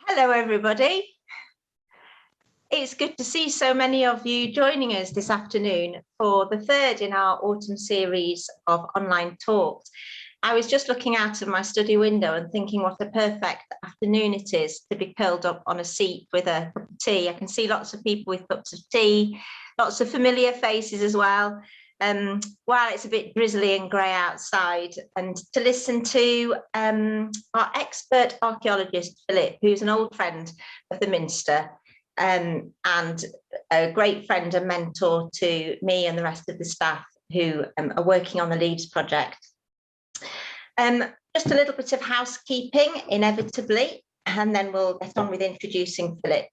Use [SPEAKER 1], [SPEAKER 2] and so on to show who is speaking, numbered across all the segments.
[SPEAKER 1] Hello, everybody. It's good to see so many of you joining us this afternoon for the third in our autumn series of online talks. I was just looking out of my study window and thinking what a perfect afternoon it is to be curled up on a seat with a cup of tea. I can see lots of people with cups of tea, lots of familiar faces as well. While it's a bit drizzly and grey outside, and to listen to our expert archaeologist, Philip, who's an old friend of the Minster and a great friend and mentor to me and the rest of the staff who are working on the Leaves project. Just a little bit of housekeeping, inevitably, and then we'll get on with introducing Philip.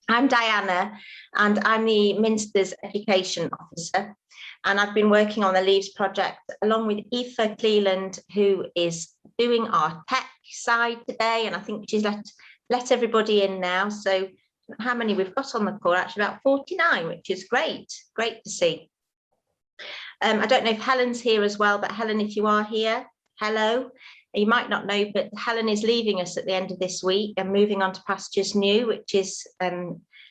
[SPEAKER 1] I'm Diana, and I'm the Minster's Education Officer, and I've been working on the Leaves project along with Aoife Cleland, who is doing our tech side today, and I think she's let everybody in now. So how many we've got on the call? Actually about 49, which is great to see. I don't know if Helen's here as well, but Helen, if you are here, hello. You might not know, but Helen is leaving us at the end of this week and moving on to pastures new, which is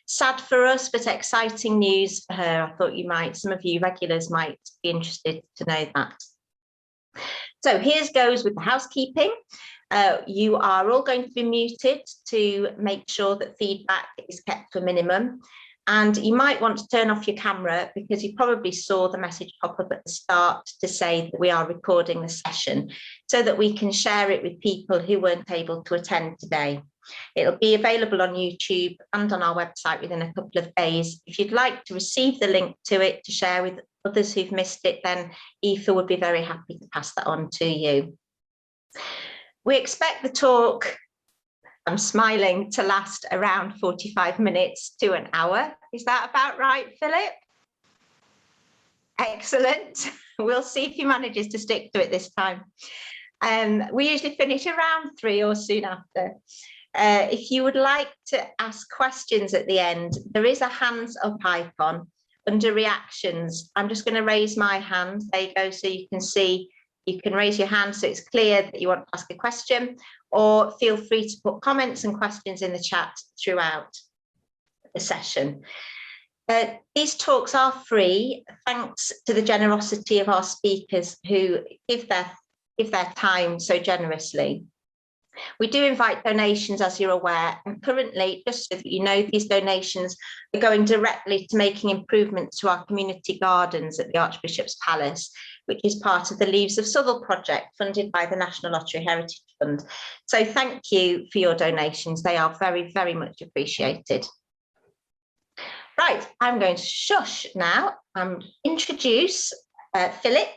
[SPEAKER 1] sad for us, but exciting news for her. I thought some of you regulars might be interested to know that. So here's goes with the housekeeping. You are all going to be muted to make sure that feedback is kept to a minimum. And you might want to turn off your camera because you probably saw the message pop up at the start to say that we are recording the session so that we can share it with people who weren't able to attend today. It'll be available on YouTube and on our website within a couple of days. If you'd like to receive the link to it to share with others who've missed it, then Aoife would be very happy to pass that on to you. We expect the talk, I'm smiling, to last around 45 minutes to an hour. Is that about right, Philip? Excellent. We'll see if he manages to stick to it this time. We usually finish around 3 or soon after. If you would like to ask questions at the end, there is a hands up icon under reactions. I'm just going to raise my hand. There you go, so you can see. You can raise your hand so it's clear that you want to ask a question, or feel free to put comments and questions in the chat throughout the session. These talks are free, thanks to the generosity of our speakers who give their time so generously. We do invite donations, as you're aware, and currently, just so that you know, these donations are going directly to making improvements to our community gardens at the Archbishop's Palace, which is part of the Leaves of Southwell Project funded by the National Lottery Heritage Fund. So thank you for your donations. They are very, very much appreciated. Right, I'm going to shush now and introduce Philip.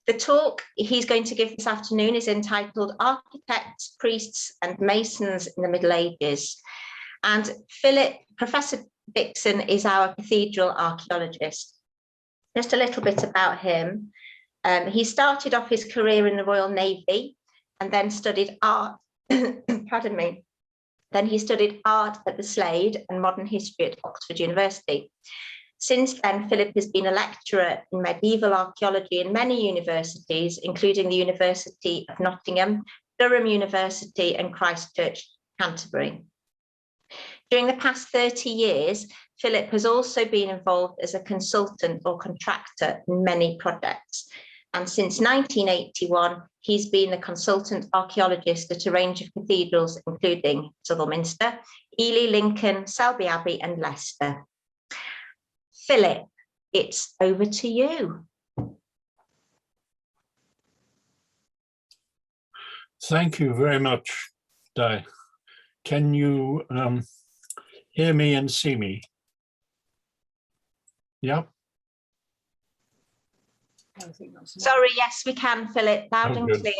[SPEAKER 1] The talk he's going to give this afternoon is entitled Architects, Priests and Masons in the Middle Ages. And Professor Dixon is our cathedral archaeologist. Just a little bit about him. He started off his career in the Royal Navy and then studied art, pardon me. Then he studied art at the Slade and modern history at Oxford University. Since then, Philip has been a lecturer in medieval archaeology in many universities, including the University of Nottingham, Durham University and Christ Church, Canterbury. During the past 30 years, Philip has also been involved as a consultant or contractor in many projects. And since 1981, he's been the consultant archaeologist at a range of cathedrals, including Southwell Minster, Ely, Lincoln, Selby Abbey and Leicester. Philip, it's over to you.
[SPEAKER 2] Thank you very much, Di. Can you hear me and see me? Yeah.
[SPEAKER 1] Sorry, yes, we can, Philip, loud and clear.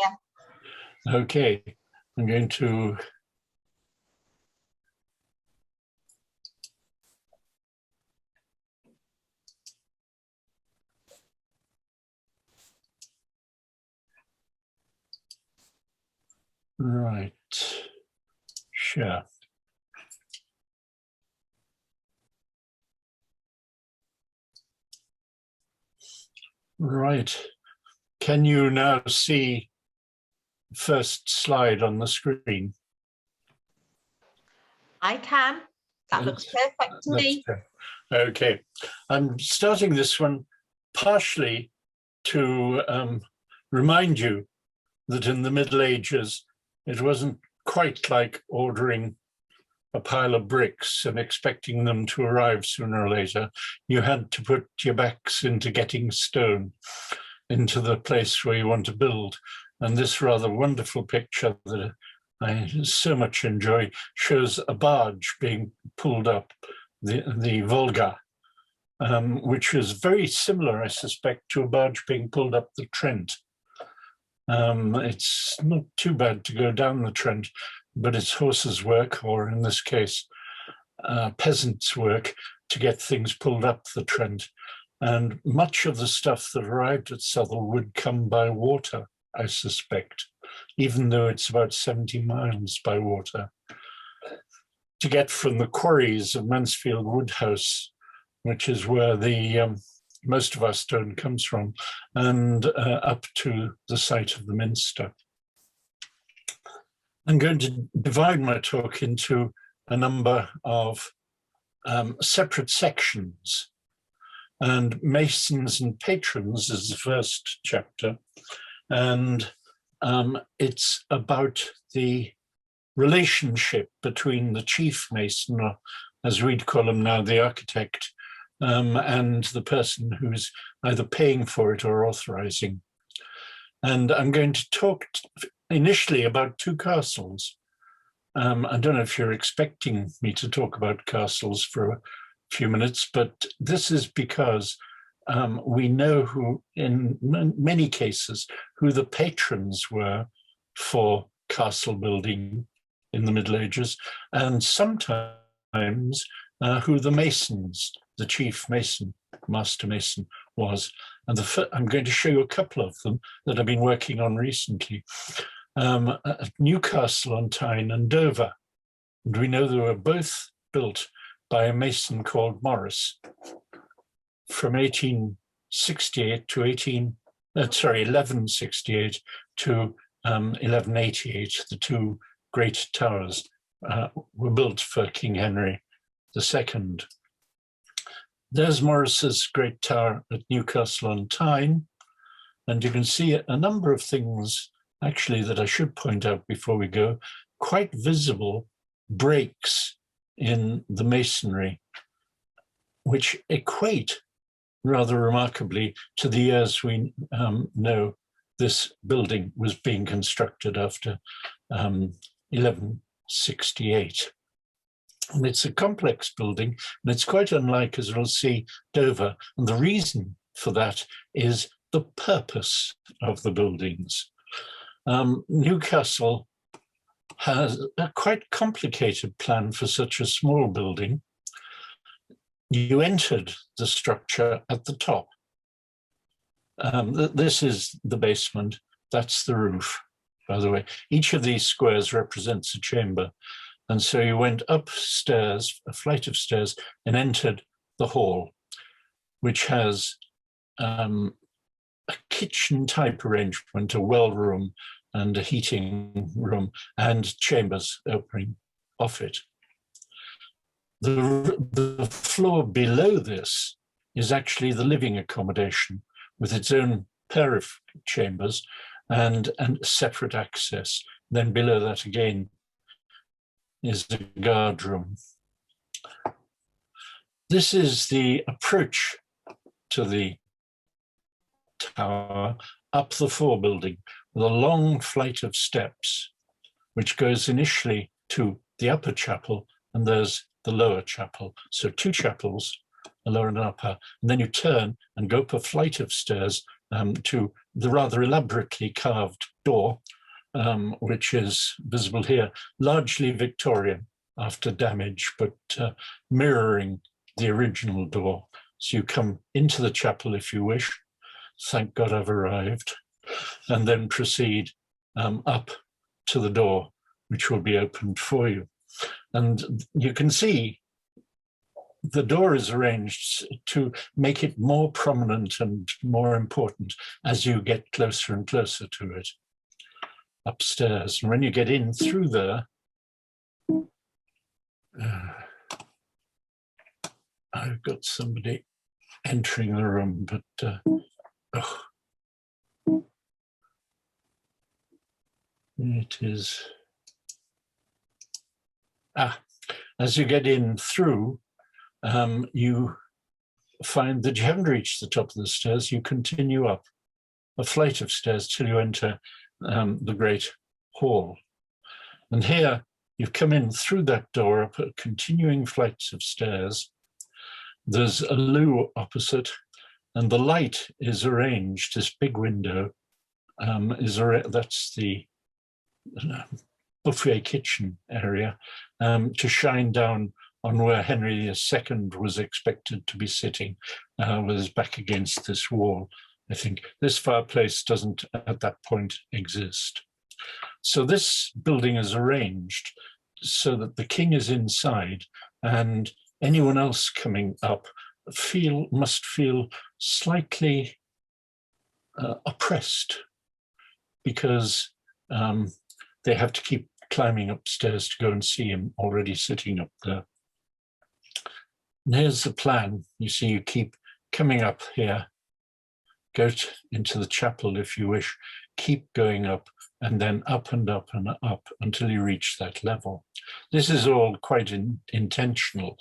[SPEAKER 2] Okay, I'm going to share. Right. Can you now see the first slide on the screen?
[SPEAKER 1] I can. That looks perfect to me.
[SPEAKER 2] Okay. I'm starting this one partially to remind you that in the Middle Ages, it wasn't quite like ordering a pile of bricks and expecting them to arrive sooner or later. You had to put your backs into getting stone into the place where you want to build. And this rather wonderful picture that I so much enjoy shows a barge being pulled up the Volga, which is very similar, I suspect, to a barge being pulled up the Trent. It's not too bad to go down the Trent, but it's horses' work, or in this case, peasants' work, to get things pulled up the Trent. And much of the stuff that arrived at Southwell would come by water, I suspect, even though it's about 70 miles by water. To get from the quarries of Mansfield Woodhouse, which is where the most of our stone comes from, and up to the site of the Minster. I'm going to divide my talk into a number of separate sections, and Masons and Patrons is the first chapter, and it's about the relationship between the chief mason, or as we'd call him now, the architect, and the person who's either paying for it or authorizing. And I'm going to talk initially about two castles. I don't know if you're expecting me to talk about castles for a few minutes, but this is because we know who, in many cases, who the patrons were for castle building in the Middle Ages, and sometimes who the masons, the chief mason, master mason was. And I'm going to show you a couple of them that I've been working on recently. At Newcastle on Tyne and Dover. And we know they were both built by a mason called Morris from 1168 to 1188. The two great towers were built for King Henry II. There's Morris's great tower at Newcastle on Tyne, and you can see a number of things actually that I should point out before we go, quite visible breaks in the masonry, which equate rather remarkably to the years we know this building was being constructed after 1168. And it's a complex building, and it's quite unlike, as we'll see, Dover. And the reason for that is the purpose of the buildings. Newcastle has a quite complicated plan for such a small building. You entered the structure at the top. This is the basement, that's the roof, by the way. Each of these squares represents a chamber. And so you went upstairs, a flight of stairs, and entered the hall, which has a kitchen type arrangement, a well room and a heating room, and chambers opening off it. The floor below this is actually the living accommodation with its own pair of chambers and separate access. Then below that again is the guard room. This is the approach to the tower up the fore building with a long flight of steps, which goes initially to the upper chapel, and there's the lower chapel. So two chapels, a lower and an upper, and then you turn and go up a flight of stairs to the rather elaborately carved door, which is visible here, largely Victorian after damage, but mirroring the original door. So you come into the chapel if you wish. Thank God I've arrived. And then proceed up to the door, which will be opened for you. And you can see the door is arranged to make it more prominent and more important as you get closer and closer to it upstairs. And when you get in through there, I've got somebody entering the room, but it is. As you get in through, you find that you haven't reached the top of the stairs. You continue up a flight of stairs till you enter the great hall. And here you've come in through that door up a continuing flights of stairs. There's a loo opposite, and the light is arranged. This big window that's the buffet kitchen area, to shine down on where Henry II was expected to be sitting, with his back against this wall. I think this fireplace doesn't at that point exist. So this building is arranged so that the king is inside, and anyone else coming up must feel slightly oppressed, because they have to keep climbing upstairs to go and see him already sitting up there. And here's the plan. You see, you keep coming up here, go into the chapel if you wish, keep going up, and then up and up and up until you reach that level. This is all quite intentional,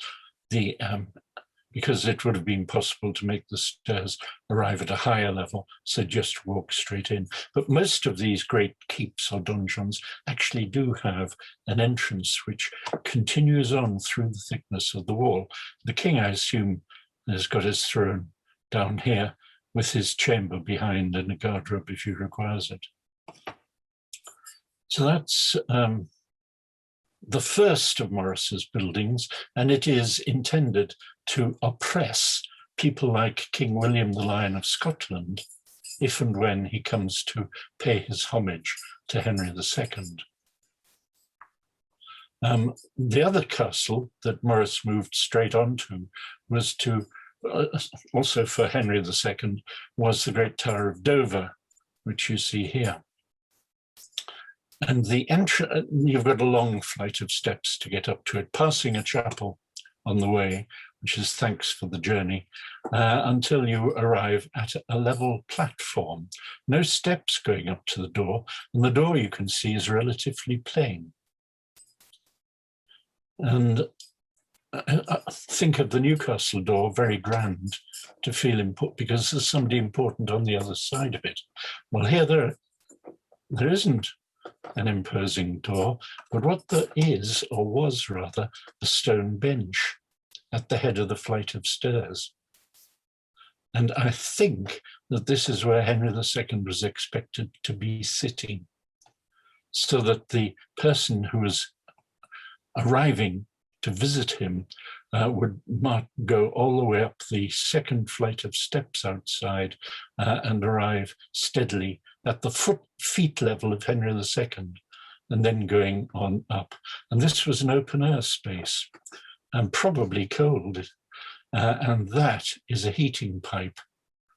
[SPEAKER 2] because it would have been possible to make the stairs arrive at a higher level, so just walk straight in. But most of these great keeps or donjons actually do have an entrance which continues on through the thickness of the wall. The king, I assume, has got his throne down here with his chamber behind and a guardrobe if he requires it. So that's the first of Maurice's buildings, and it is intended to oppress people like King William the Lion of Scotland if and when he comes to pay his homage to Henry II. The other castle that Maurice moved straight onto was also for Henry II, was the Great Tower of Dover, which you see here. And the entrance, you've got a long flight of steps to get up to it, passing a chapel on the way, which is thanks for the journey, until you arrive at a level platform. No steps going up to the door, and the door you can see is relatively plain. And think of the Newcastle door, very grand to feel important, because there's somebody important on the other side of it. Well, here there isn't an imposing door, but what there is, or was rather, a stone bench at the head of the flight of stairs. And I think that this is where Henry II was expected to be sitting, so that the person who was arriving to visit him would go all the way up the second flight of steps outside and arrive steadily at the feet level of Henry II, and then going on up. And this was an open air space, and probably cold. And that is a heating pipe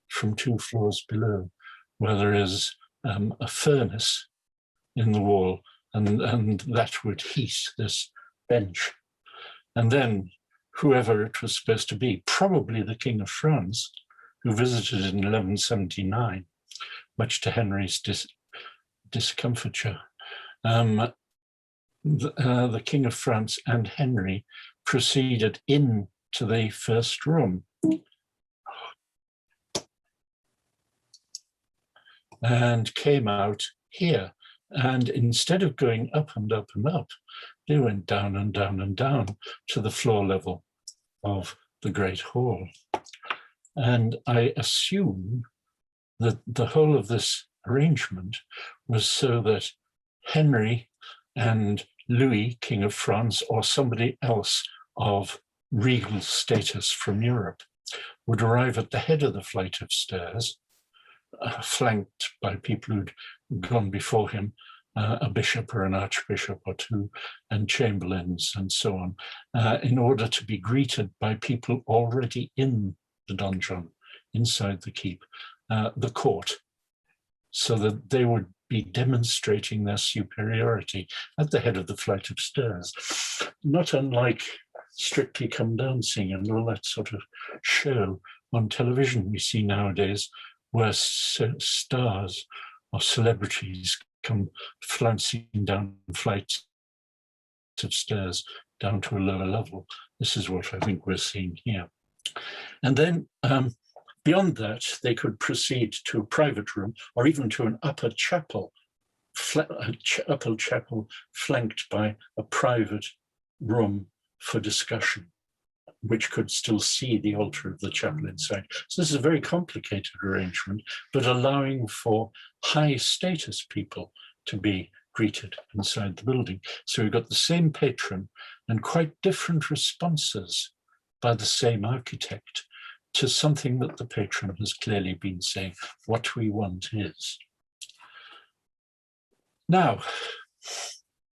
[SPEAKER 2] from 2 floors below, where there is a furnace in the wall, and that would heat this bench. And then whoever it was supposed to be, probably the King of France, who visited in 1179, much to Henry's discomfiture. The King of France and Henry proceeded into the first room and came out here. And instead of going up and up and up, they went down and down and down to the floor level of the Great Hall. And I assume that the whole of this arrangement was so that Henry and Louis, King of France, or somebody else of regal status from Europe, would arrive at the head of the flight of stairs, flanked by people who'd gone before him, a bishop or an archbishop or two, and chamberlains and so on, in order to be greeted by people already in the donjon, inside the keep, the court, so that they would be demonstrating their superiority at the head of the flight of stairs, not unlike Strictly Come Dancing and all that sort of show on television we see nowadays, where stars or celebrities come flouncing down flights of stairs down to a lower level. This is what I think we're seeing here. And then beyond that, they could proceed to a private room or even to an upper chapel, flanked by a private room for discussion, which could still see the altar of the chapel inside. So this is a very complicated arrangement, but allowing for high status people to be greeted inside the building. So we've got the same patron and quite different responses by the same architect to something that the patron has clearly been saying, what we want is. Now,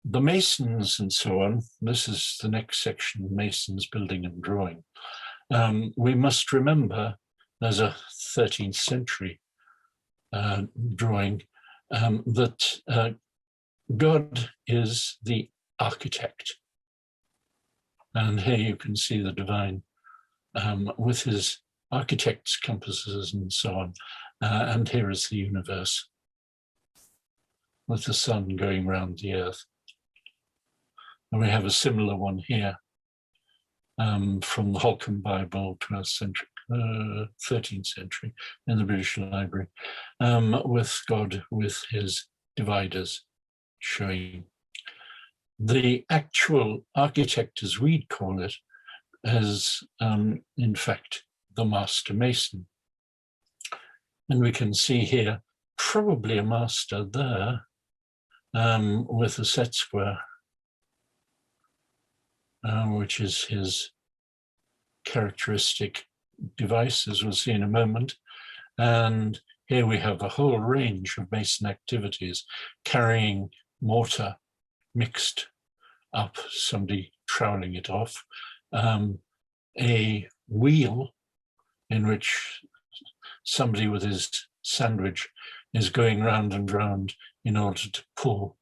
[SPEAKER 2] the masons and so on, this is the next section, masons, building and drawing. We must remember there's a 13th century drawing that God is the architect. And here you can see the divine with his architect's compasses and so on. And here is the universe with the sun going round the earth. And we have a similar one here from the Holcomb Bible, 12th century, 13th century in the British Library, with God with his dividers showing. The actual architect, as we'd call it, as in fact the master mason. And we can see here probably a master there with a set square, which is his characteristic device, as we'll see in a moment. And here we have a whole range of mason activities, carrying mortar mixed up, somebody troweling it off, a wheel in which somebody with his sandwich is going round and round in order to pull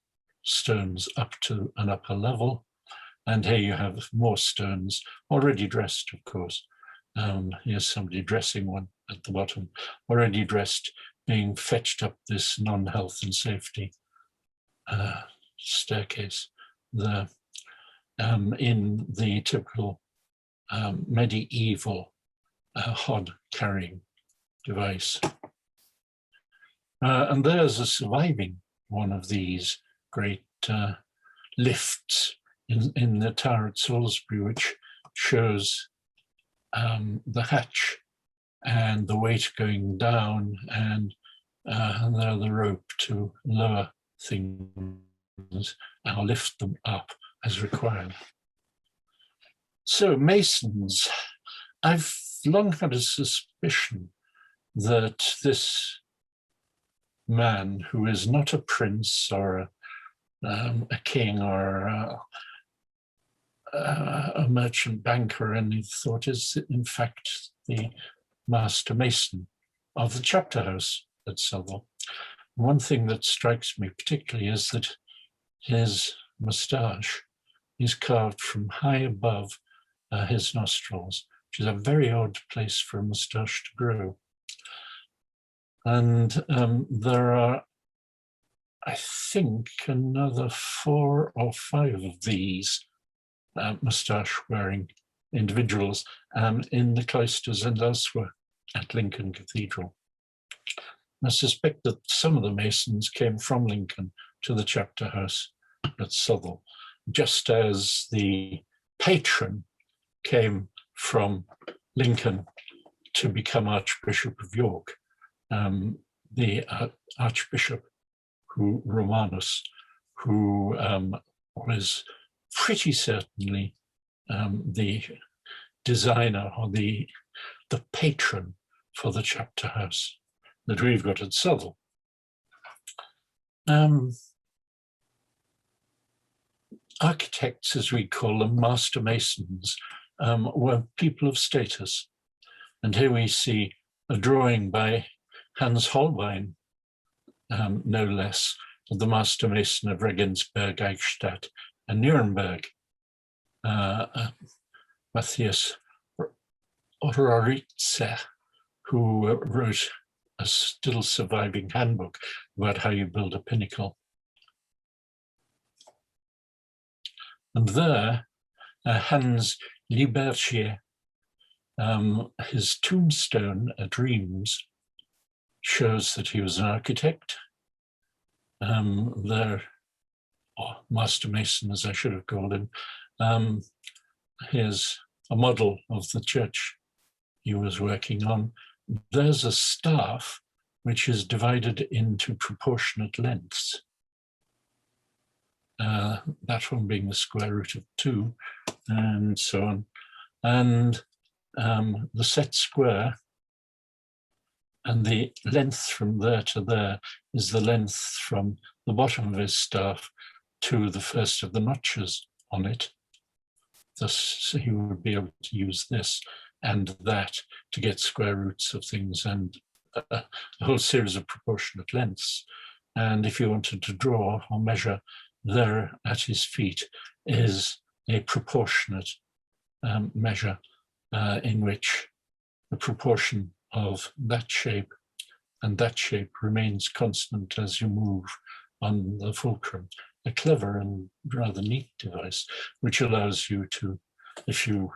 [SPEAKER 2] stones up to an upper level. And here you have more stones, already dressed, of course. Here's somebody dressing one at the bottom, already dressed, being fetched up this non-health and safety staircase there, in the typical medieval hod carrying device. And there's a surviving one of these great lifts in the tower at Salisbury, which shows the hatch and the weight going down, and there the rope to lower things and lift them up as required. So masons, I've long had a suspicion that this man, who is not a prince or a king or a merchant banker or any thought, is in fact the master mason of the chapter house at Southwell. One thing that strikes me particularly is that his moustache is carved from high above his nostrils, which is a very odd place for a moustache to grow. And there are, I think, another 4 or 5 of these moustache-wearing individuals in the cloisters and elsewhere at Lincoln Cathedral. I suspect that some of the masons came from Lincoln to the chapter house at Southwell, just as the patron came from Lincoln to become Archbishop of York. The Archbishop Romanus, who was pretty certainly the designer or the patron for the chapter house that we've got at Southwell. Architects, as we call them, master masons, were people of status. And here we see a drawing by Hans Holbein no less, of the master mason of Regensburg, Eichstätt, and Nuremberg, Matthias Roritze, who wrote a still surviving handbook about how you build a pinnacle. And there, Hans Liebertier, his tombstone at Reims shows that he was an architect. There, or master mason, as I should have called him. Here's a model of the church he was working on. There's a staff which is divided into proportionate lengths. That one being the square root of 2, and so on. And the set square, and the length from there to there is the length from the bottom of his staff to the first of the notches on it. Thus, he would be able to use this and that to get square roots of things, and a whole series of proportionate lengths. And if you wanted to draw or measure, there at his feet is a proportionate measure in which the proportion of that shape and that shape remains constant as you move on the fulcrum. A clever and rather neat device, which allows you to, if you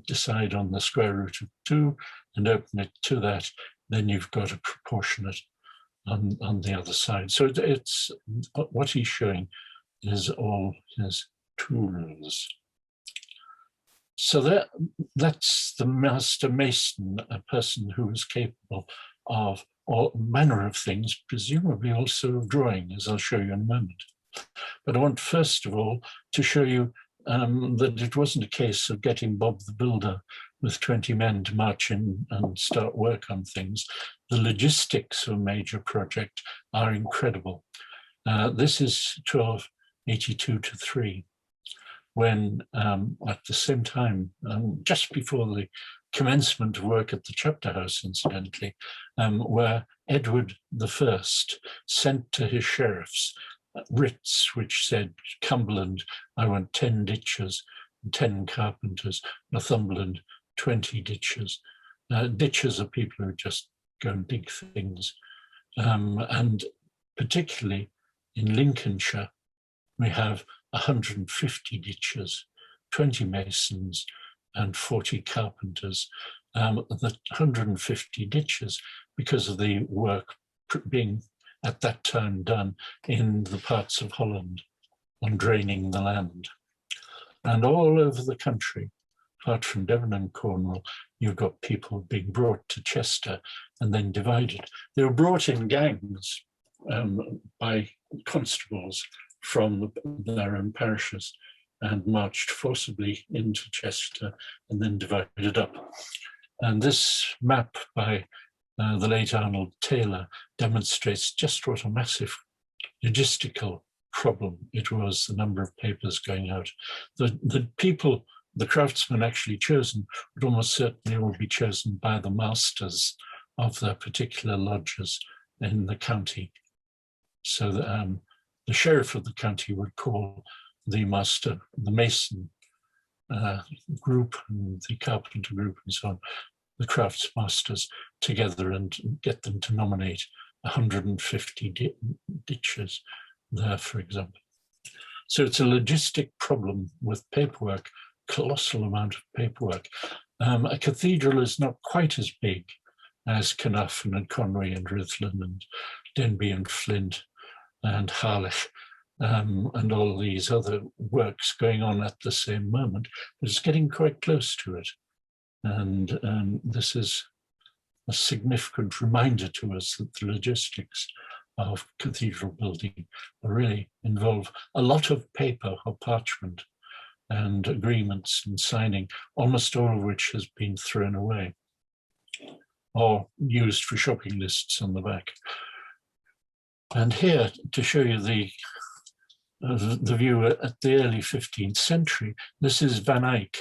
[SPEAKER 2] decide on the square root of 2 and open it to that, then you've got a proportionate on the other side. So it's what he's showing is all his tools. So that's the master mason, a person who is capable of all manner of things, presumably also of drawing, as I'll show you in a moment. But I want first of all to show you that it wasn't a case of getting Bob the Builder with 20 men to march in and start work on things. The logistics of a major project are incredible. This is 1282-3, when at the same time, just before the commencement of work at the chapter house, incidentally, where Edward I sent to his sheriffs writs which said, Cumberland, I want 10 ditchers, 10 carpenters, Northumberland, 20 ditchers. Ditchers are people who just go and dig things. And particularly in Lincolnshire, we have 150 ditchers, 20 masons, and 40 carpenters. The 150 ditchers, because of the work being at that time done in the parts of Holland on draining the land. And all over the country, apart from Devon and Cornwall, you've got people being brought to Chester and then divided. They were brought in gangs by constables from their own parishes and marched forcibly into Chester and then divided up. And this map by the late Arnold Taylor demonstrates just what a massive logistical problem it was, the number of papers going out. The people, the craftsmen actually chosen, would almost certainly all be chosen by the masters of their particular lodges in the county. So the sheriff of the county would call the master, the mason group, and the carpenter group, and so on, the crafts masters together and get them to nominate 150 ditchers there, for example. So it's a logistic problem with paperwork, colossal amount of paperwork. A cathedral is not quite as big as Carnarvon and Conway and Ruthlin and Denbigh and Flint and Harlech and all these other works going on at the same moment, but it's getting quite close to it. And this is a significant reminder to us that the logistics of cathedral building really involve a lot of paper or parchment and agreements and signing, almost all of which has been thrown away or used for shopping lists on the back. And here, to show you the view at the early 15th century, this is Van Eyck,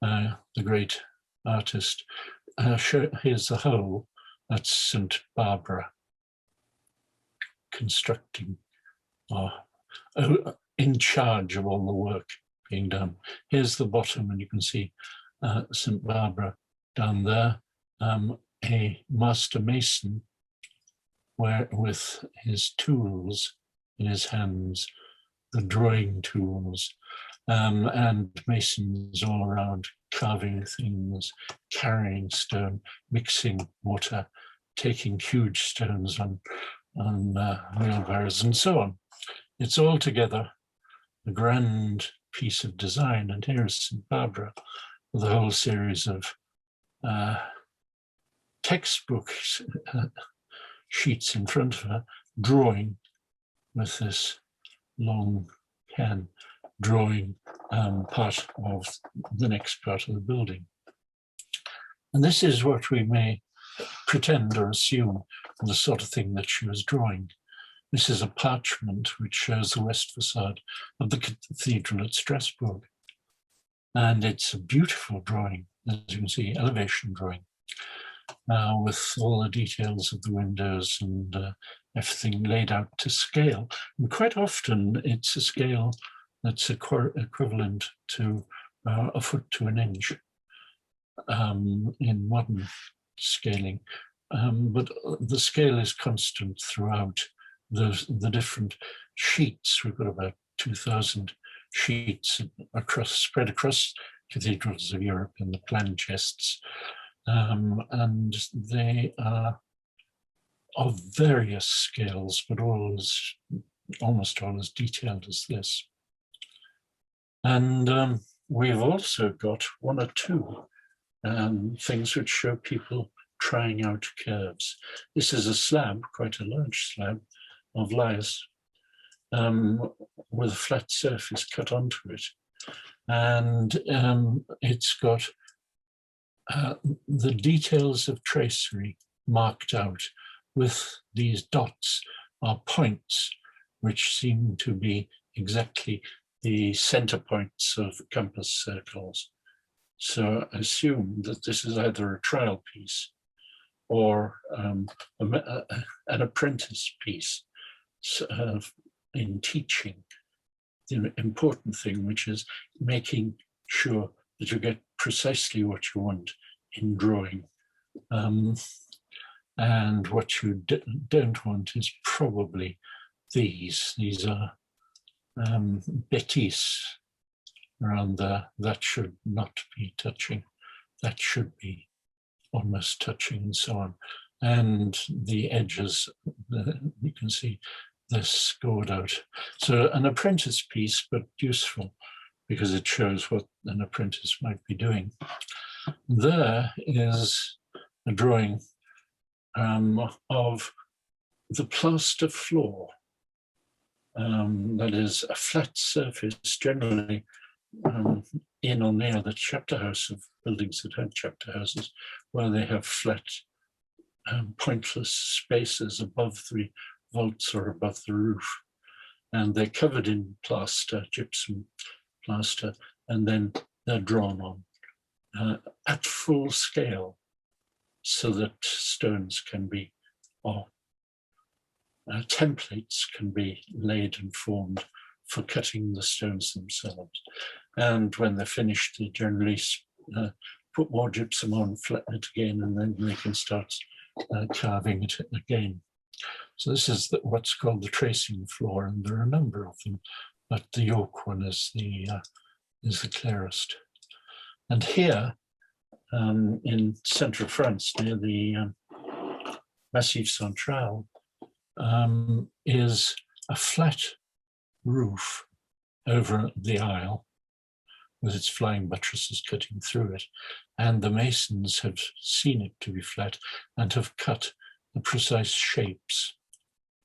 [SPEAKER 2] the great artist. Here's the hole, that's St. Barbara. constructing or in charge of all the work being done. Here's the bottom, and you can see St. Barbara down there, a master mason with his tools in his hands, the drawing tools, and masons all around carving things, carrying stone, mixing water, taking huge stones on wheelbarrows and so on. It's all together a grand piece of design. And here is St. Barbara with a whole series of textbook sheets in front of her, drawing with this long pen, drawing part of the next part of the building. And this is what we may pretend or assume the sort of thing that she was drawing. This is a parchment which shows the west facade of the cathedral at Strasbourg. And it's a beautiful drawing, as you can see, elevation drawing, with all the details of the windows and everything laid out to scale. And quite often it's a scale that's equivalent to a foot to an inch in modern scaling. But the scale is constant throughout the different sheets. We've got about 2,000 sheets spread across cathedrals of Europe in the plan chests. And they are of various scales, but almost all as detailed as this. And we've also got one or two things which show people trying out curves. This is a slab, quite a large slab, of lias with a flat surface cut onto it. And it's got the details of tracery marked out with these dots are points which seem to be exactly the center points of compass circles. So I assume that this is either a trial piece or an apprentice piece in teaching the important thing, which is making sure that you get precisely what you want in drawing. And what you don't want is probably these. These are bêtises around there. That should not be touching. That should be almost touching, and so on. And the edges, you can see they're scored out. So an apprentice piece, but useful because it shows what an apprentice might be doing. There is a drawing of the plaster floor. That is a flat surface, generally in or near the chapter house of buildings that had chapter houses, where they have flat, pointless spaces above the vaults or above the roof. And they're covered in plaster, gypsum plaster, and then they're drawn on at full scale so that stones can be, or templates can be laid and formed for cutting the stones themselves. And when they're finished, they generally put more gypsum on, flatten it again, and then they can start carving it again. So this is what's called the tracing floor, and there are a number of them, but the oak one is the clearest. And here, in central France, near the Massif Central, is a flat roof over the aisle with its flying buttresses cutting through it. And the masons have seen it to be flat and have cut the precise shapes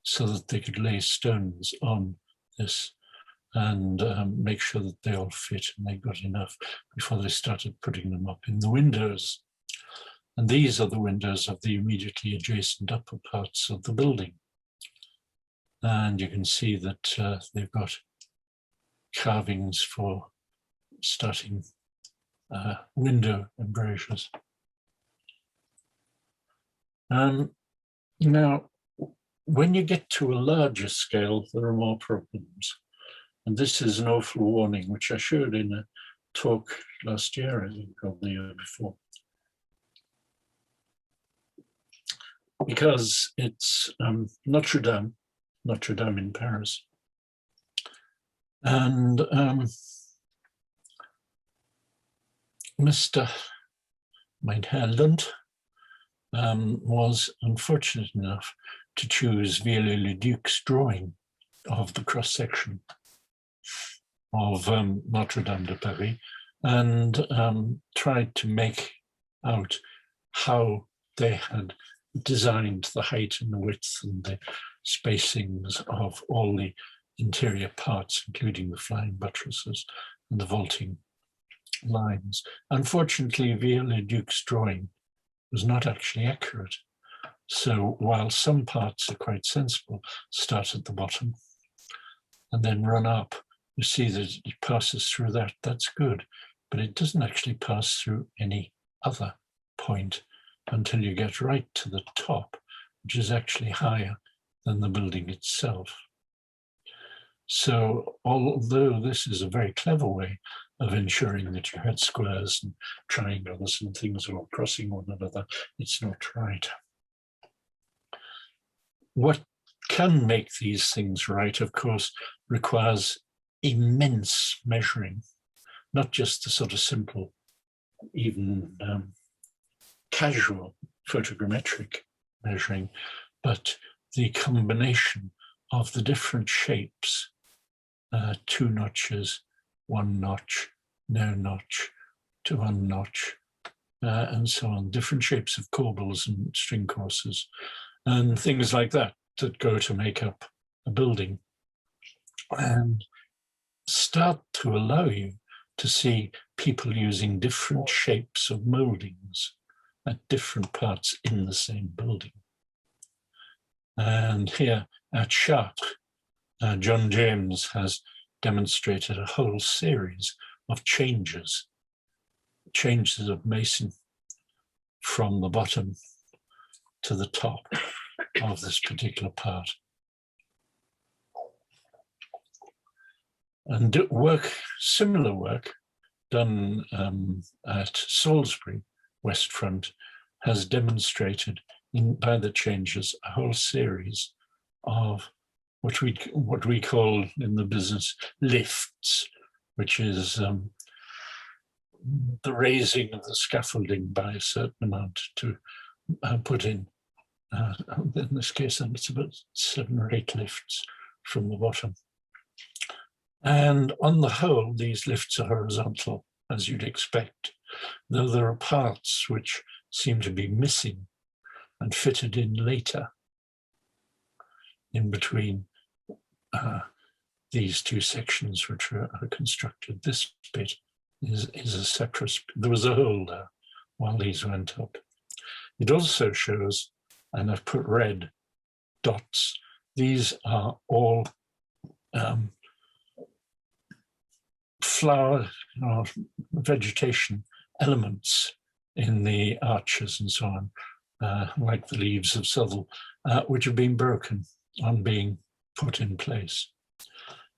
[SPEAKER 2] so that they could lay stones on this and make sure that they all fit and they got enough before they started putting them up in the windows. And these are the windows of the immediately adjacent upper parts of the building. And you can see that they've got carvings for starting window embrasures. Now, when you get to a larger scale, there are more problems. And this is an awful warning, which I showed in a talk last year, I think, or the year before. Because it's Notre Dame in Paris. And Mr. Mein Herr Lund was unfortunate enough to choose Viollet-le-Duc's drawing of the cross-section of Notre Dame de Paris and tried to make out how they had designed the height and the width and the spacings of all the interior parts, including the flying buttresses and the vaulting lines. Unfortunately, Viollet-le-Duc's drawing was not actually accurate. So while some parts are quite sensible, start at the bottom and then run up, you see that it passes through that, that's good, but it doesn't actually pass through any other point until you get right to the top, which is actually higher than the building itself. So although this is a very clever way of ensuring that you had squares and triangles and things all crossing one another, it's not right. What can make these things right, of course, requires immense measuring, not just the sort of simple, even casual photogrammetric measuring, but the combination of the different shapes, 2 notches, 1 notch, no notch, to 1 notch, and so on, different shapes of corbels and string courses, and things like that that go to make up a building, and start to allow you to see people using different shapes of moldings at different parts in the same building. And here at Chartres, John James has demonstrated a whole series of changes of mason from the bottom to the top of this particular part. And similar work done at Salisbury, West Front, has demonstrated by the changes a whole series of what we call in the business lifts, which is the raising of the scaffolding by a certain amount to put in this case, it's about 7 or 8 lifts from the bottom. And on the whole, these lifts are horizontal, as you'd expect, though there are parts which seem to be missing and fitted in later in between these 2 sections which are constructed. This bit is a separate, there was a hole there while these went up. It also shows, and I've put red dots, these are all flower or vegetation elements in the arches and so on, like the leaves of Southwell, which have been broken on being put in place.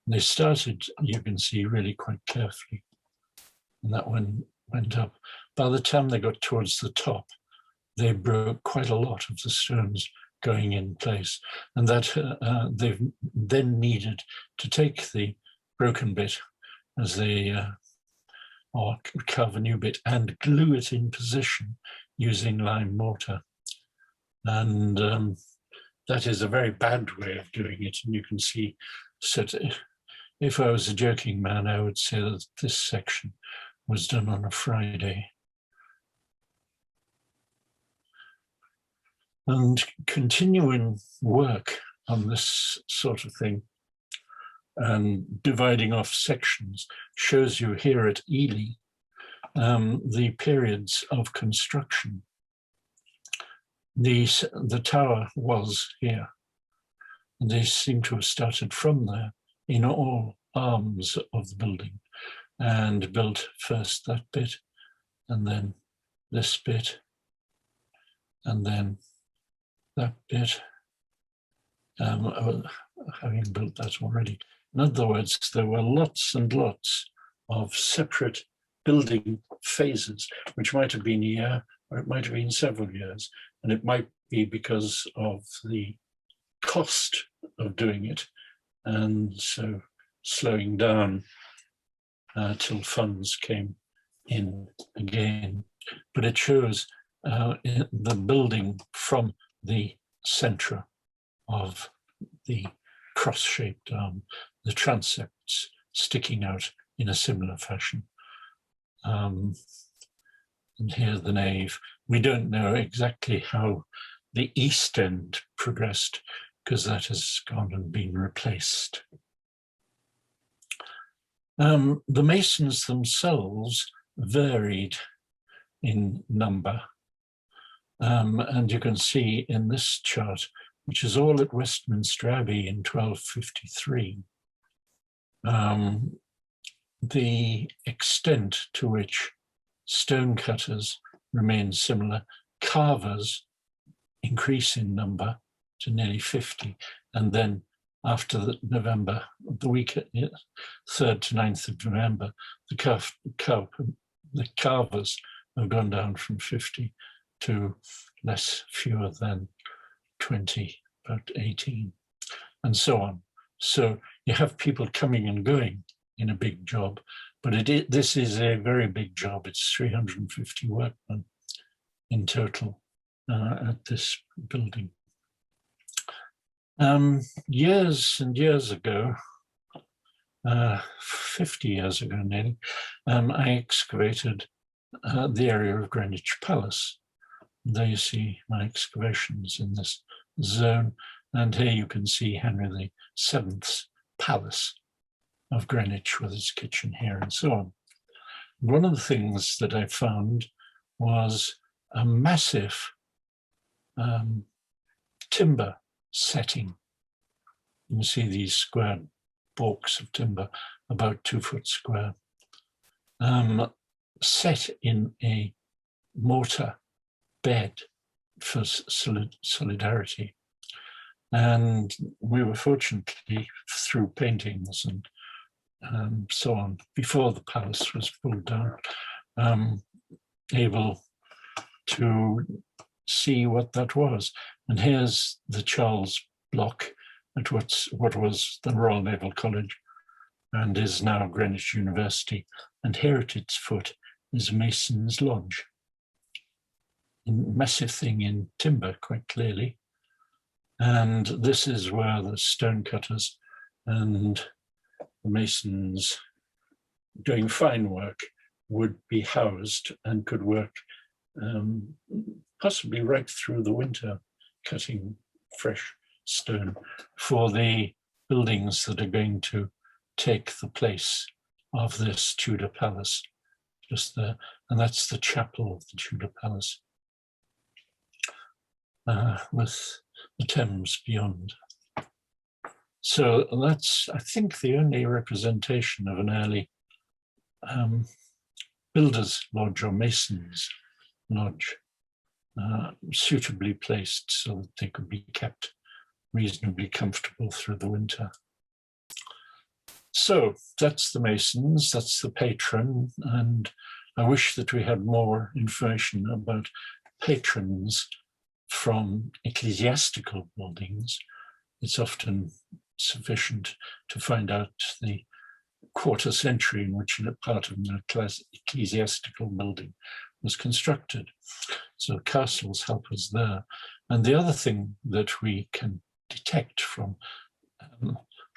[SPEAKER 2] And they started, you can see, really quite carefully, and that one went up. By the time they got towards the top, they broke quite a lot of the stones going in place, and that they've then needed to take the broken bit as they or carve a new bit and glue it in position using lime mortar. And that is a very bad way of doing it. And you can see, so if I was a joking man, I would say that this section was done on a Friday. And continuing work on this sort of thing and dividing off sections shows you here at Ely the periods of construction. The tower was here, and they seem to have started from there in all arms of the building and built first that bit, and then this bit, and then that bit, having built that already. In other words, there were lots and lots of separate building phases, which might have been a year, or it might have been several years, and it might be because of the cost of doing it, and so slowing down till funds came in again. But it shows the building from the centre of the cross-shaped arm, the transepts sticking out in a similar fashion. And here's the nave. We don't know exactly how the east end progressed, because that has gone and been replaced. The masons themselves varied in number. And you can see in this chart, which is all at Westminster Abbey in 1253, the extent to which stonecutters remain similar, carvers increase in number to nearly 50, and then after the week 3rd to 9th of November, the carvers have gone down from 50 to fewer than 20, about 18, and so on. So you have people coming and going in a big job, but this is a very big job. It's 350 workmen in total at this building. Years and years ago, 50 years ago nearly, I excavated the area of Greenwich Palace. There you see my excavations in this zone, and here you can see Henry VII's palace of Greenwich with its kitchen here and so on. One of the things that I found was a massive timber setting. You can see these square balks of timber, about 2 foot square, set in a mortar bed for solidarity. And we were fortunately, through paintings and so on, before the palace was pulled down, able to see what that was. And here's the Charles Block at what was the Royal Naval College and is now Greenwich University. And here at its foot is Mason's Lodge. A massive thing in timber, quite clearly. And this is where the stonecutters and the masons doing fine work would be housed and could work possibly right through the winter, cutting fresh stone for the buildings that are going to take the place of this Tudor palace just there. And that's the chapel of the Tudor palace with the Thames beyond. So that's, I think, the only representation of an early builder's lodge or mason's lodge, suitably placed so that they could be kept reasonably comfortable through the winter. So that's the masons, that's the patron, and I wish that we had more information about patrons from ecclesiastical buildings. It's often sufficient to find out the quarter century in which a part of an ecclesiastical building was constructed. So castles help us there. And the other thing that we can detect from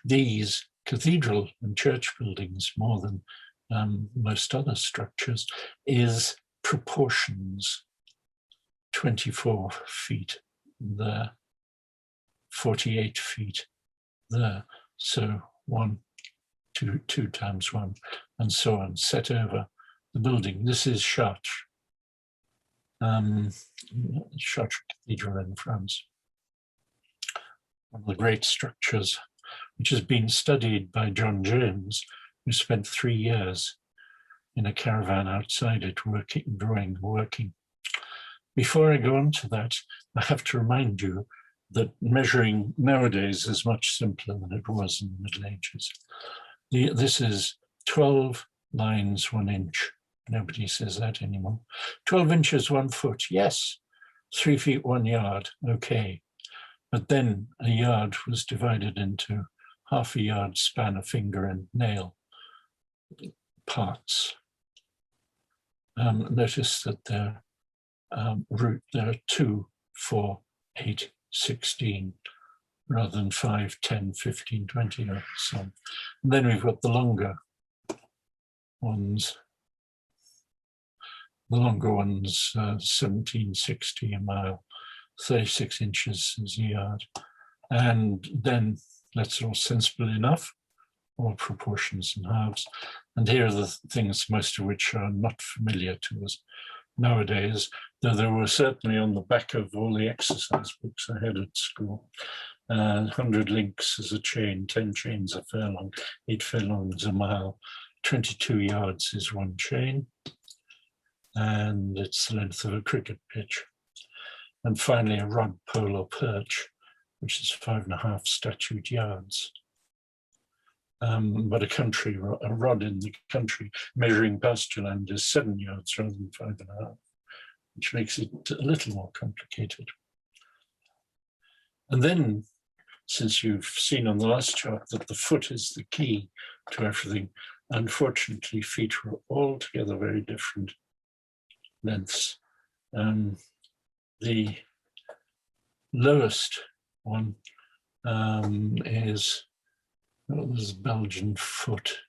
[SPEAKER 2] these cathedral and church buildings, more than most other structures, is proportions. 24 feet there, 48 feet there. So 1, 2 times 1, and so on, set over the building. This is Chartres, Chartres Cathedral in France. One of the great structures, which has been studied by John James, who spent 3 years in a caravan outside it, working. Before I go on to that, I have to remind you that measuring nowadays is much simpler than it was in the Middle Ages. This is 12 lines 1 inch. Nobody says that anymore. 12 inches 1 foot, yes. 3 feet 1 yard, okay. But then a yard was divided into half a yard span, a finger and nail parts. Notice that they're there are 2, 4, 8, 16, rather than 5, 10, 15, 20, or so on. And then we've got the longer ones. The longer ones, 1760 a mile, 36 inches is a yard. And then that's all sensible enough, all proportions and halves. And here are the things, most of which are not familiar to us nowadays, though there were certainly on the back of all the exercise books I had at school. 100 links is a chain, 10 chains a furlong, 8 furlongs a mile, 22 yards is 1 chain, and it's the length of a cricket pitch. And finally, a rod, pole, or perch, which is 5.5 statute yards. But a rod in the country measuring pasture land is 7 yards rather than 5.5, which makes it a little more complicated. And then, since you've seen on the last chart that the foot is the key to everything, unfortunately, feet were altogether very different lengths. The lowest one is, well, this is Belgian foot.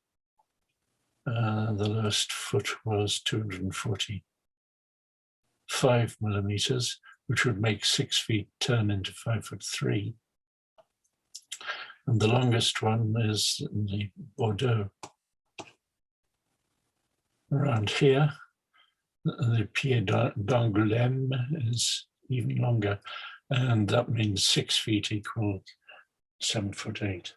[SPEAKER 2] The lowest foot was 245 millimeters, which would make 6 feet turn into 5'3". And the longest one is the Bordeaux. Around here, the Pied d'Angoulême is even longer, and that means 6 feet equal 7'8",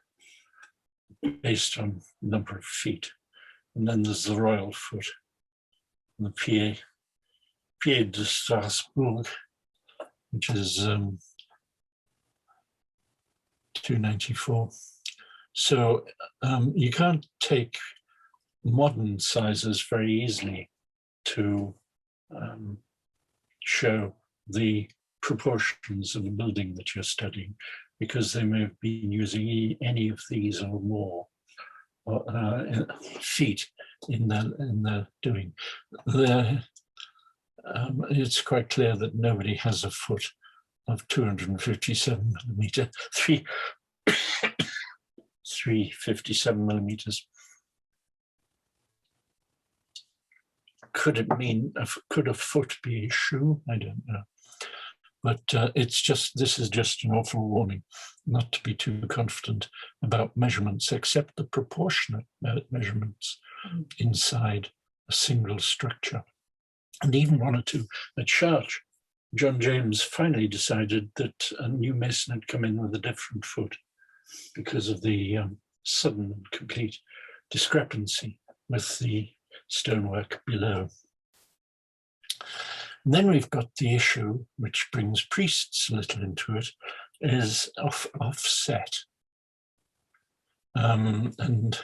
[SPEAKER 2] based on number of feet. And then there's the Royal Foot, and the Pied de Strasbourg, which is 294. So you can't take modern sizes very easily to show the proportions of a building that you're studying, because they may have been using any of these or more feet in their doing. It's quite clear that nobody has a foot of 257 millimeter, 357 millimeters. Could it mean, could a foot be a shoe? I don't know. But this is just an awful warning not to be too confident about measurements, except the proportionate measurements inside a single structure. And even 1 or 2 at Chartres, John James finally decided that a new mason had come in with a different foot because of the sudden and complete discrepancy with the stonework below. And then we've got the issue, which brings priests a little into it, is offset. And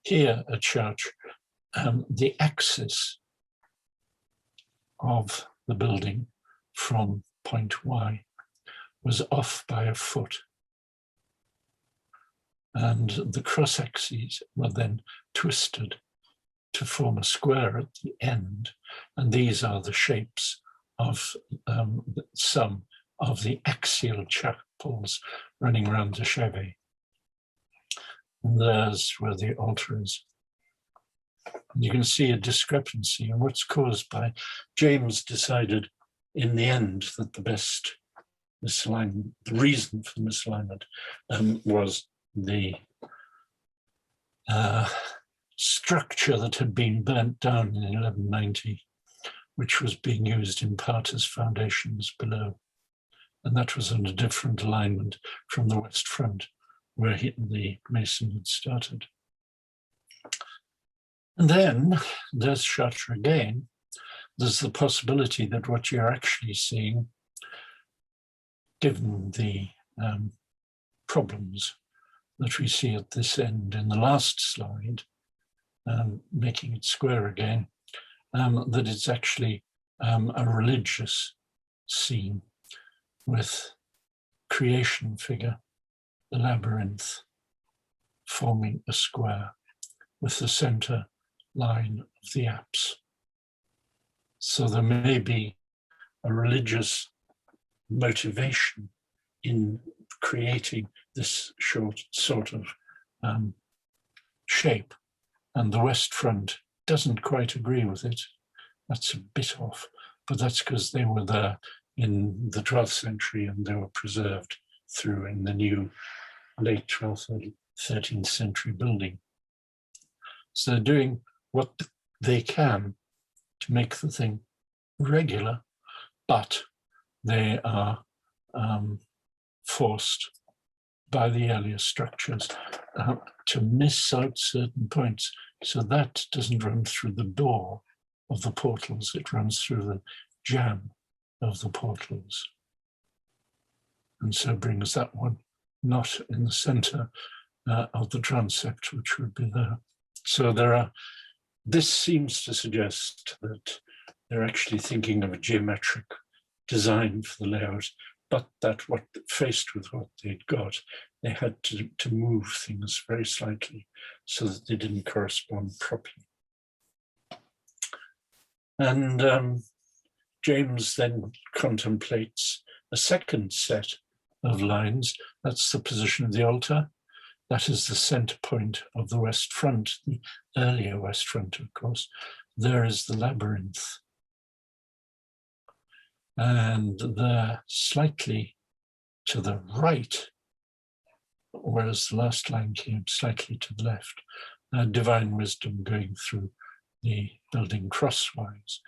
[SPEAKER 2] here at Chartres, the axis of the building from point Y was off by a foot. And the cross axes were then twisted to form a square at the end. And these are the shapes of some of the axial chapels running around the Chevet. And there's where the altar is. And you can see a discrepancy, and what's caused by James decided in the end that the best misalignment, the reason for the misalignment was the structure that had been burnt down in 1190, which was being used in part as foundations below. And that was on a different alignment from the west front, where the mason had started. And then there's Chartres again. There's the possibility that what you're actually seeing given the problems that we see at this end in the last slide, making it square again, that it's actually a religious scene with creation figure, the labyrinth, forming a square with the center line of the apse. So there may be a religious motivation in creating this sort of shape, and the West Front doesn't quite agree with it. That's a bit off, but that's because they were there in the 12th century and they were preserved through in the new late 12th, 13th century building. So they're doing what they can to make the thing regular, but they are forced by the earlier structures to miss out certain points. So that doesn't run through the door of the portals, it runs through the jamb of the portals. And so brings that one not in the center of the transept, which would be there. So this seems to suggest that they're actually thinking of a geometric design for the layout, but that faced with what they'd got, they had to move things very slightly so that they didn't correspond properly. And James then contemplates a second set of lines. That's the position of the altar. That is the center point of the West Front, the earlier West Front, of course. There is the labyrinth. And there, slightly to the right, whereas the last line came slightly to the left, divine wisdom going through the building crosswise,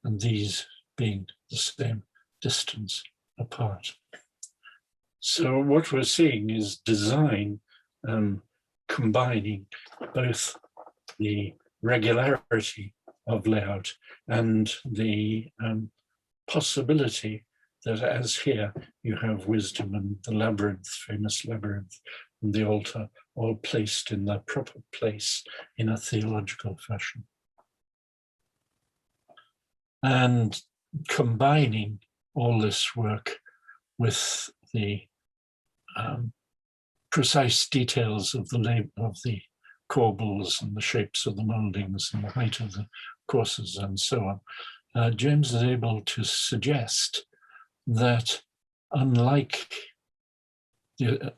[SPEAKER 2] and these being the same distance apart. So what we're seeing is design combining both the regularity of layout and the possibility that, as here, you have wisdom and the labyrinth, famous labyrinth, and the altar, all placed in their proper place in a theological fashion. And combining all this work with the precise details of the corbels and the shapes of the mouldings and the height of the courses and so on, James is able to suggest that, unlike the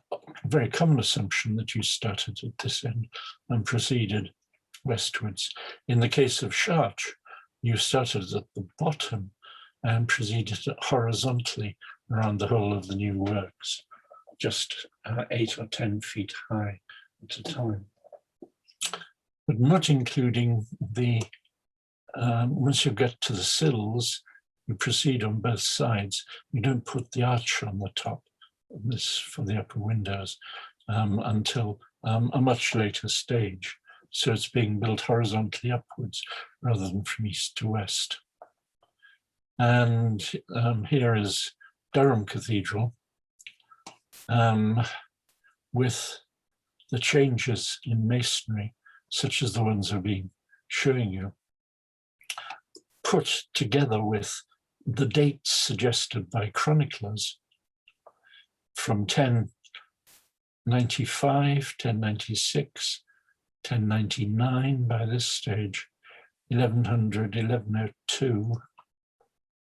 [SPEAKER 2] very common assumption that you started at this end and proceeded westwards, in the case of Chartres, you started at the bottom and proceeded horizontally around the whole of the new works, just 8 or 10 feet high at a time. But not including the, once you get to the sills, you proceed on both sides. You don't put the arch on the top, this for the upper windows, until a much later stage. So it's being built horizontally upwards rather than from east to west. And here is Durham Cathedral with the changes in masonry, such as the ones I've been showing you, put together with the dates suggested by chroniclers from 1095, 1096, 1099 by this stage, 1100, 1102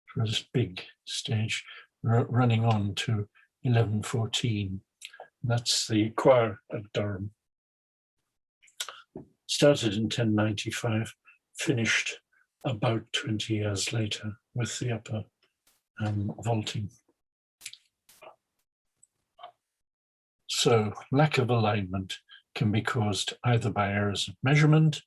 [SPEAKER 2] for this big stage, running on to 1114. That's the choir at Durham. Started in 1095, finished about 20 years later with the upper vaulting. So lack of alignment can be caused either by errors of measurement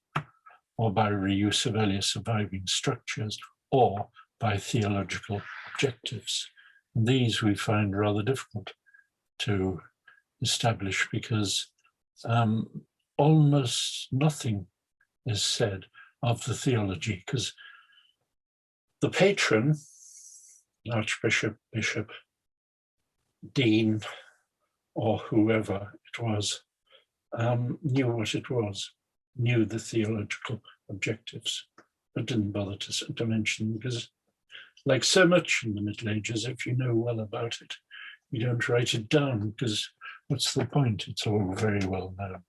[SPEAKER 2] or by reuse of earlier surviving structures or by theological objectives. And these we find rather difficult to establish because almost nothing is said of the theology, because the patron, Archbishop, Bishop, dean or whoever it was knew what it was, knew the theological objectives, but didn't bother to mention, because like so much in the Middle Ages, if you know well about it, you don't write it down, because what's the point? It's all very well known.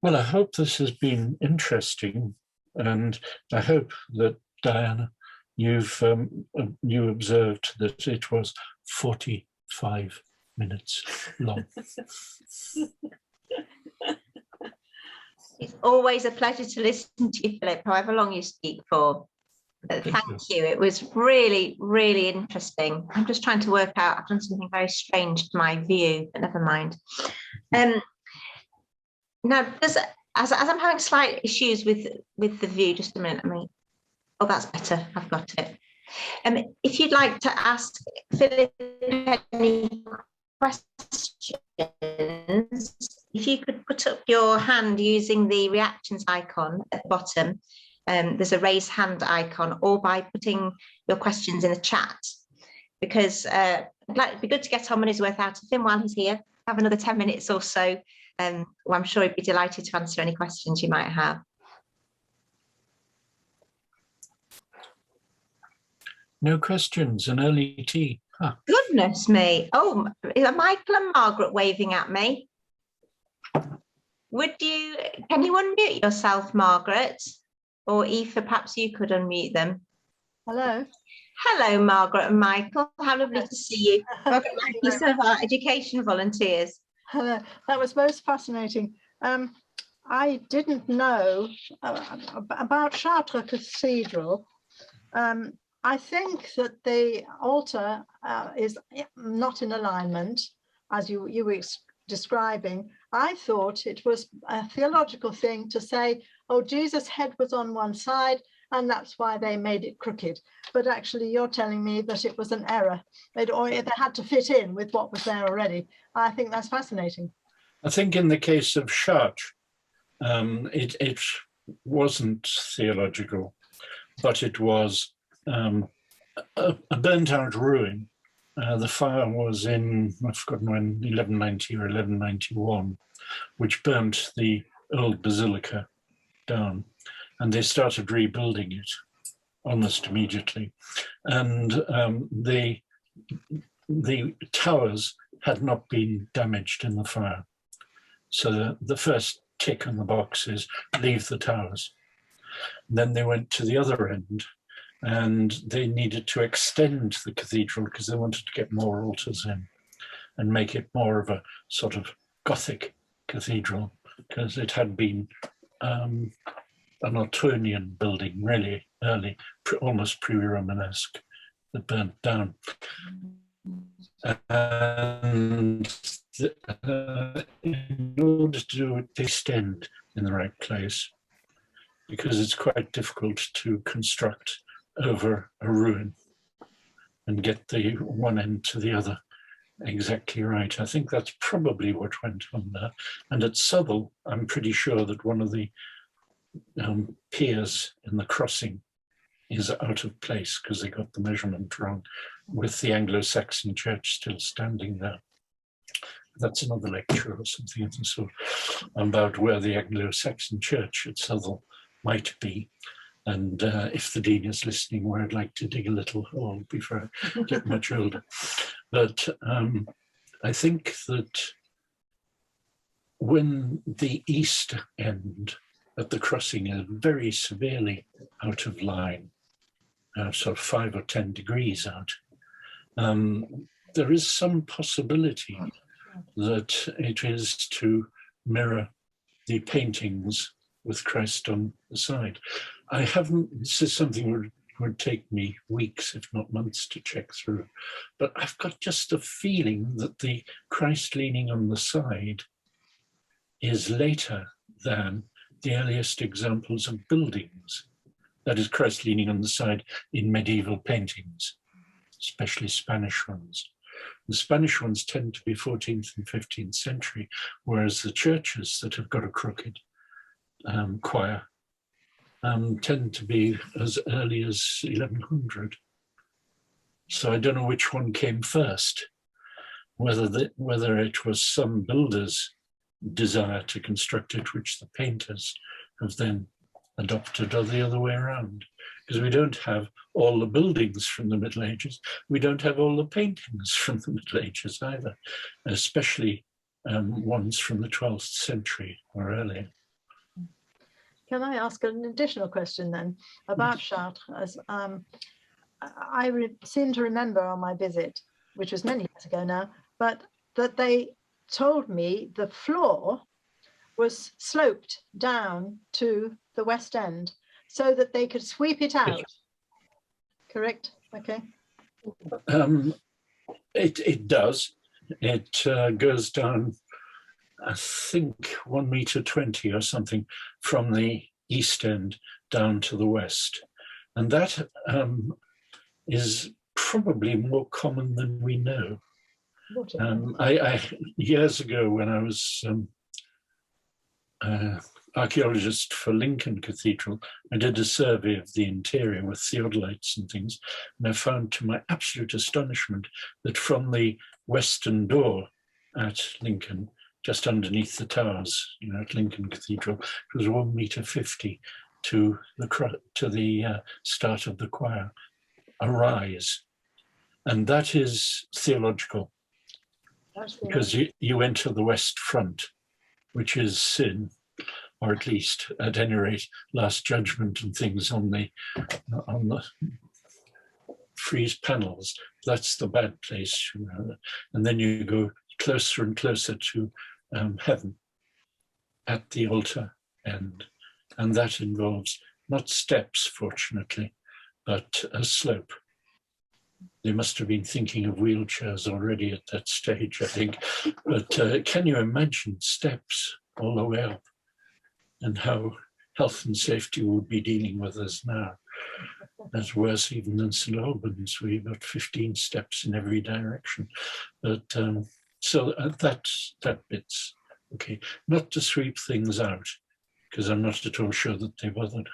[SPEAKER 2] Well, I hope this has been interesting, and I hope that, Diana, you observed that it was 45 minutes long.
[SPEAKER 1] It's always a pleasure to listen to you, Philip, however long you speak for. Thank you. It was really, really interesting. I'm just trying to work out, I've done something very strange to my view, but never mind. Now, as I'm having slight issues with the view, just a minute, oh, that's better, I've got it. If you'd like to ask Philip any questions, if you could put up your hand using the reactions icon at the bottom, there's a raise hand icon, or by putting your questions in the chat, because it'd be good to get on money's worth out of him while he's here. Have another 10 minutes or so. Well, I'm sure he'd be delighted to answer any questions you might have.
[SPEAKER 2] No questions, an early tea. Huh.
[SPEAKER 1] Goodness me. Oh, are Michael and Margaret waving at me? Can you unmute yourself, Margaret? Or Aoife, perhaps you could unmute them.
[SPEAKER 3] Hello.
[SPEAKER 1] Hello, Margaret and Michael. How lovely to see you. Welcome to some of our education volunteers.
[SPEAKER 3] Hello. That was most fascinating. I didn't know about Chartres Cathedral. I think that the altar is not in alignment, as you were describing. I thought it was a theological thing to say, oh, Jesus' head was on one side, and that's why they made it crooked. But actually, you're telling me that it was an error. They had to fit in with what was there already. I think that's fascinating.
[SPEAKER 2] I think in the case of Chartres, it wasn't theological, but it was a burnt-out ruin. The fire was in, I've forgotten when, 1190 or 1191, which burnt the old basilica down, and they started rebuilding it almost immediately. And the towers had not been damaged in the fire. So the first tick on the box is leave the towers. Then they went to the other end, and they needed to extend the cathedral because they wanted to get more altars in and make it more of a sort of Gothic cathedral, because it had been an Altonian building, really early, almost pre-Romanesque, that burnt down. And in order to do it, they extend in the right place, because it's quite difficult to construct over a ruin and get the one end to the other exactly right. I think that's probably what went on there. And at Southwell, I'm pretty sure that one of the piers in the crossing is out of place because they got the measurement wrong, with the Anglo-Saxon church still standing there. That's another lecture or something of the sort about where the Anglo-Saxon church at Southwell might be. And if the dean is listening, where I'd like to dig a little hole before I get much older. But I think that when the east end at the crossing is very severely out of line, sort of 5 or 10 degrees out, there is some possibility that it is to mirror the paintings with Christ on the side. I haven't, this is something would take me weeks, if not months, to check through, but I've got just a feeling that the Christ leaning on the side is later than the earliest examples of buildings. That is, Christ leaning on the side in medieval paintings, especially Spanish ones. The Spanish ones tend to be 14th and 15th century, whereas the churches that have got a crooked choir tend to be as early as 1100. So I don't know which one came first, whether it was some builder's desire to construct it, which the painters have then adopted, or the other way around. Because we don't have all the buildings from the Middle Ages. We don't have all the paintings from the Middle Ages either, especially ones from the 12th century or earlier.
[SPEAKER 3] Can I ask an additional question then about Chartres? I seem to remember on my visit, which was many years ago now, but that they told me the floor was sloped down to the West End so that they could sweep it out. Correct? Okay.
[SPEAKER 2] It does. It goes down, I think, 1.20 meters or something from the East End down to the West. And that is probably more common than we know. Years ago, when I was archaeologist for Lincoln Cathedral, I did a survey of the interior with theodolites and things, and I found, to my absolute astonishment, that from the western door at Lincoln, just underneath the towers, at Lincoln Cathedral, it was 1.50 meters to the start of the choir, a rise, and that is theological, because you enter the west front, which is sin, or at least, at any rate, Last Judgment and things on the frieze panels. That's the bad place, and then you go closer and closer to heaven at the altar end, and that involves not steps, fortunately, but a slope. They must have been thinking of wheelchairs already at that stage, I think. But can you imagine steps all the way up, and how health and safety would be dealing with us now? That's worse even than St. Albans, where you've got 15 steps in every direction. But so that bit's okay. Not to sweep things out, because I'm not at all sure that they bothered.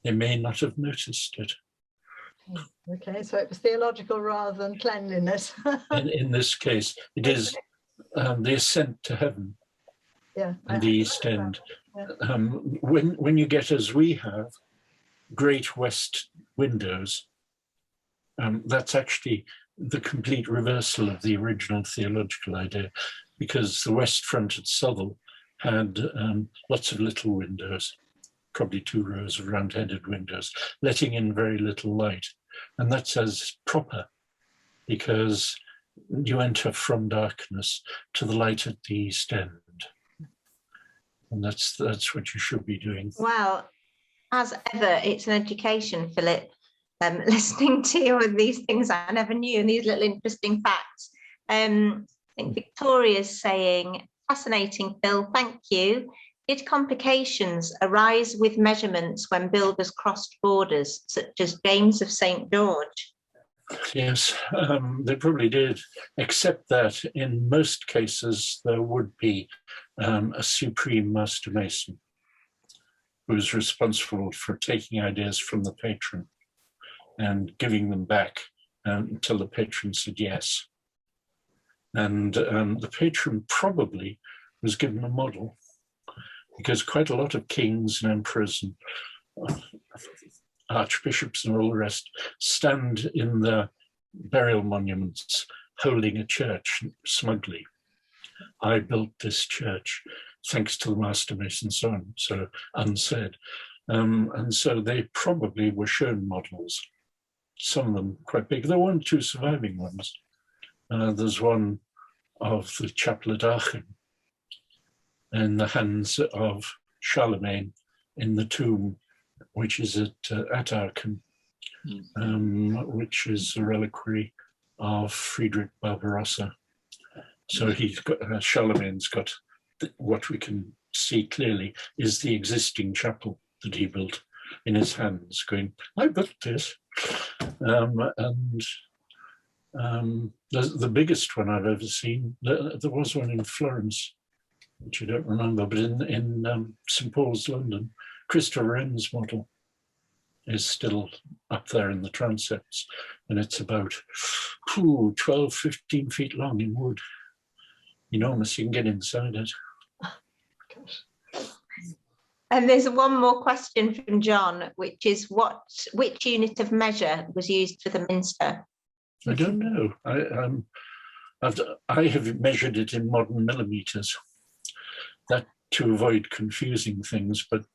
[SPEAKER 2] They may not have noticed it.
[SPEAKER 3] Okay, so it was theological rather than cleanliness.
[SPEAKER 2] in this case, it is the ascent to heaven, and the East End. Yeah. When you get, as we have, great west windows, that's actually the complete reversal of the original theological idea, because the west front at Southwell had lots of little windows, probably 2 rows of round-headed windows, letting in very little light. And that's as proper, because you enter from darkness to the light at the East End. And that's what you should be doing.
[SPEAKER 1] Well, as ever, it's an education, Philip. Listening to you with these things I never knew, and these little interesting facts. I think Victoria's saying, fascinating, Phil, thank you. Did complications arise with measurements when builders crossed borders, such as James of St. George?
[SPEAKER 2] Yes, they probably did, except that in most cases there would be a supreme master mason who was responsible for taking ideas from the patron and giving them back until the patron said yes. And the patron probably was given a model, because quite a lot of kings and emperors and archbishops and all the rest stand in their burial monuments holding a church smugly. I built this church thanks to the master mason, so on, so unsaid. And so they probably were shown models, some of them quite big. There weren't 2 surviving ones. There's one of the chapel at Aachen in the hands of Charlemagne in the tomb, which is at Aachen, which is a reliquary of Friedrich Barbarossa. So he's got, Charlemagne's got what we can see clearly is the existing chapel that he built in his hands, going, I built this. The biggest one I've ever seen, there was one in Florence, which I don't remember, but in St. Paul's, London, Christopher Wren's model. is still up there in the transepts, and it's about 12, 15 feet long in wood. Enormous, you can get inside it.
[SPEAKER 1] And there's one more question from John, which is which unit of measure was used for the Minster?
[SPEAKER 2] I don't know. I have measured it in modern millimeters, that to avoid confusing things. But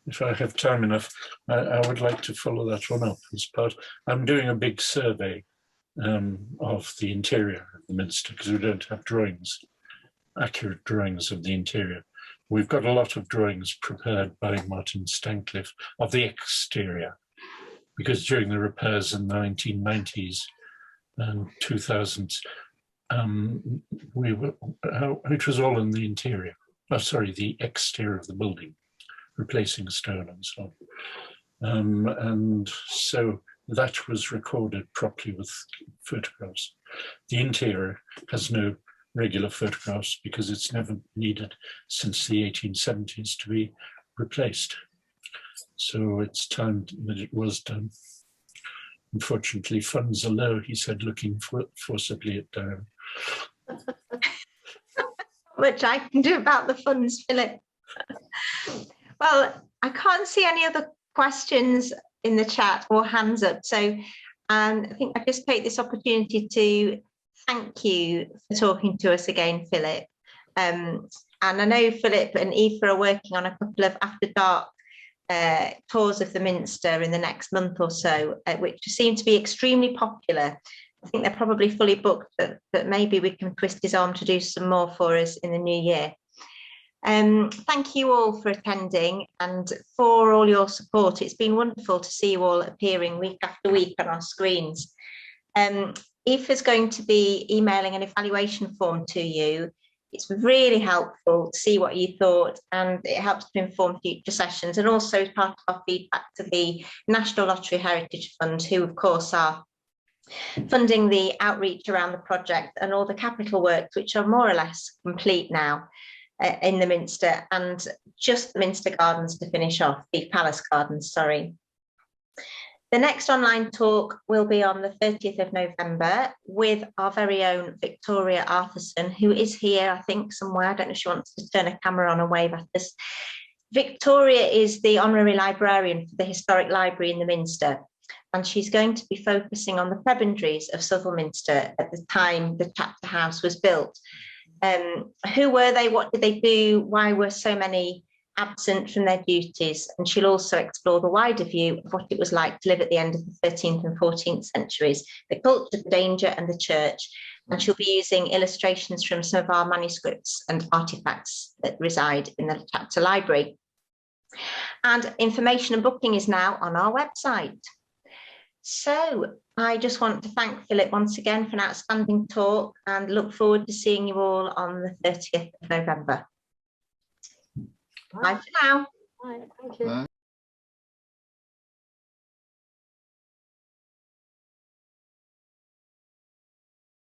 [SPEAKER 2] if I have time enough, I would like to follow that one up as part. I'm doing a big survey of the interior of the Minster, because we don't have drawings, accurate drawings of the interior. We've got a lot of drawings prepared by Martin Stancliffe of the exterior, because during the repairs in the 1990s and 2000s, it was all in the interior. Oh, sorry, the exterior of the building, replacing stone and so on. And so that was recorded properly with photographs. The interior has no regular photographs because it's never needed since the 1870s to be replaced. So it's time that it was done. Unfortunately, funds are low, he said, looking forcibly at Durham.
[SPEAKER 1] Which I can do about the funds, Philip. Well, I can't see any other questions in the chat or hands up. So I think I just take this opportunity to thank you for talking to us again, Philip. And I know Philip and Aoife are working on a couple of after dark tours of the Minster in the next month or so, which seem to be extremely popular. I think they're probably fully booked, but maybe we can twist his arm to do some more for us in the new year. Thank you all for attending and for all your support. It's been wonderful to see you all appearing week after week on our screens. Aoife is going to be emailing an evaluation form to you. It's really helpful to see what you thought, and it helps to inform future sessions, and also as part of our feedback to the National Lottery Heritage Fund, who of course are funding the outreach around the project and all the capital works, which are more or less complete now in the Minster, and just the Minster Gardens to finish off, the Palace Gardens, sorry. The next online talk will be on the 30th of November with our very own Victoria Arthurson, who is here, I think, somewhere. I don't know if she wants to turn a camera on and wave at us. Victoria is the honorary librarian for the Historic Library in the Minster, and she's going to be focusing on the prebendaries of Southwell Minster at the time the chapter house was built. Who were they? What did they do? Why were so many absent from their duties? And she'll also explore the wider view of what it was like to live at the end of the 13th and 14th centuries, the culture, the danger and the church. And she'll be using illustrations from some of our manuscripts and artifacts that reside in the chapter library. And information and booking is now on our website. So I just want to thank Philip once again for an outstanding talk and look forward to seeing you all on the 30th of November. Bye for now.
[SPEAKER 3] Bye. Thank you. Bye.